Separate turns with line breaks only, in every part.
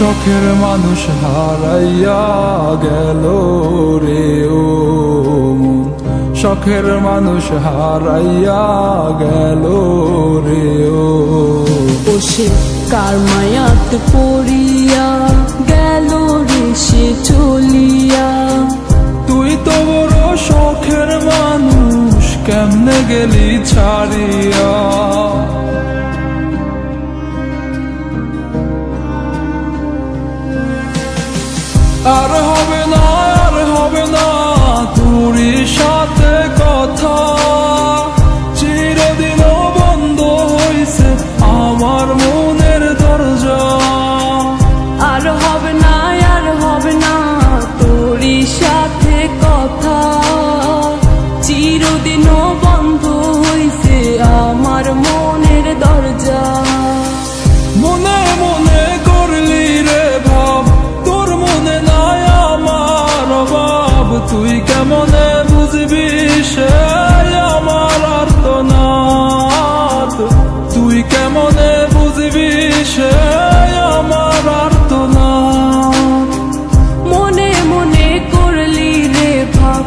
শখের মানুষ হারাইয়া গেল রে ও মন, শখের মানুষ হারাইয়া গেল রে ও।
সে কার মায়াত পড়িয়া গেল রে সে চলিয়া।
তুই তো বড় শখের মানুষ, কেমনে গেলি ছাড়িয়া। আর হবে না, আর হবে না তোরই সাথে কথা, চিরদিন বন্ধ হইছে আমার মনের দরজা।
আর হবে না, আর হবে না তোরই সাথে কথা, চিরদিন বন্ধ হইছে আমার মনের দরজা।
মনে মনে করলি রে ভাব, তোর মনে নাই আমার অভাব। তুই কেমনে বুঝবি সে আমার আর্তনাদ, তুই কেমনে বুঝবি সে আমার আর্তনাদ।
মনে মনে করলি রে ভাব,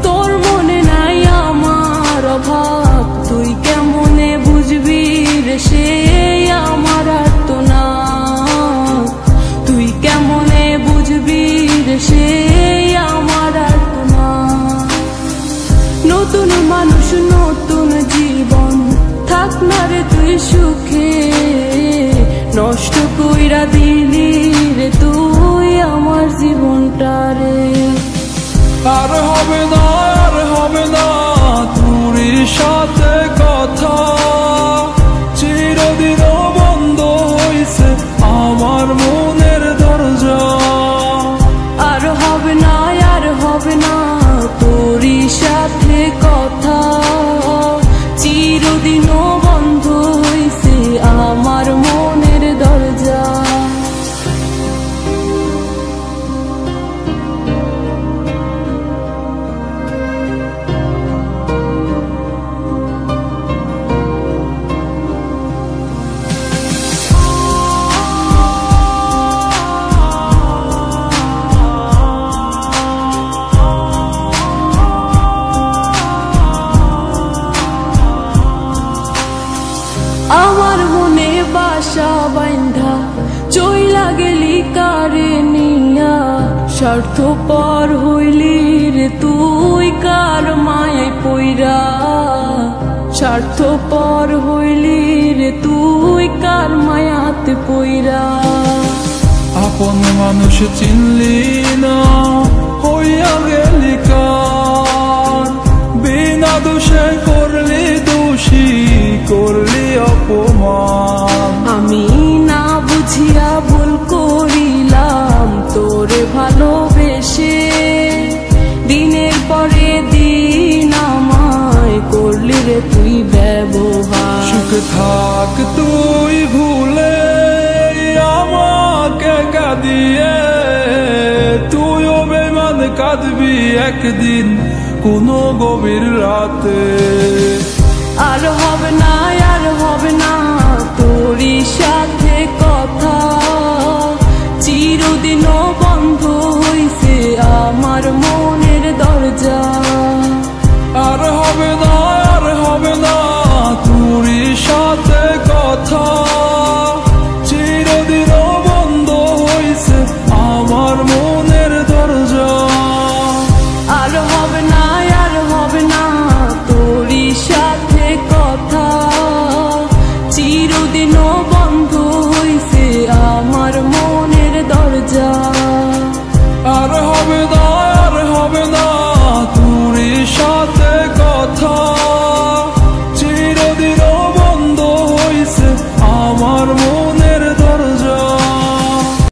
তোর মনে নাই আমার অভাব। তুই কেমনে বুঝবি রে সে আমার আর্তনাদ, তুই কেমনে বুঝবি রে সে আমার আর্তনাদ। নতুন মানুষ নতুন জীবন, থাক না রে তুই সুখে, নষ্ট কইরা দিলি রে তুই আমার জীবনটা রে।
আর হবে না, আর হবে না তোরই সাথে কথা, চিরদিন বন্ধ হইছে আমার মনের দরজা।
আর হবে না, আর হবে না তোরই সাথে কথা, চিরদিন বন্ধ হইছে আমার মনের দরজা। আমার মনে বাসা বাইন্ধা চইলা গেলি কারে নিয়া, স্বার্থপর হইলি রে তুই কার মায়ায় পইরা। স্বার্থপর হইলি রে তুই কার মায়াতে পইরা।
আপন মানুষ চিনলি না, হইয়া গেলি কার। বিনা দোষে করলি দোষী, করলি অপমান।
আমি না বুঝিয়া ভুল করিলাম তোরে ভালোবেসে, দিনের পরে দিন আমায় করলি রে তুই ব্যবহার।
সুখ থাক তুই ভুলে আমাকে কাঁদিয়ে, তুইও বেমান কাঁদবি একদিন কোনো গভীর রাতে।
আর হবে না, আর হবে না তোরই সাথে কথা, চিরদিন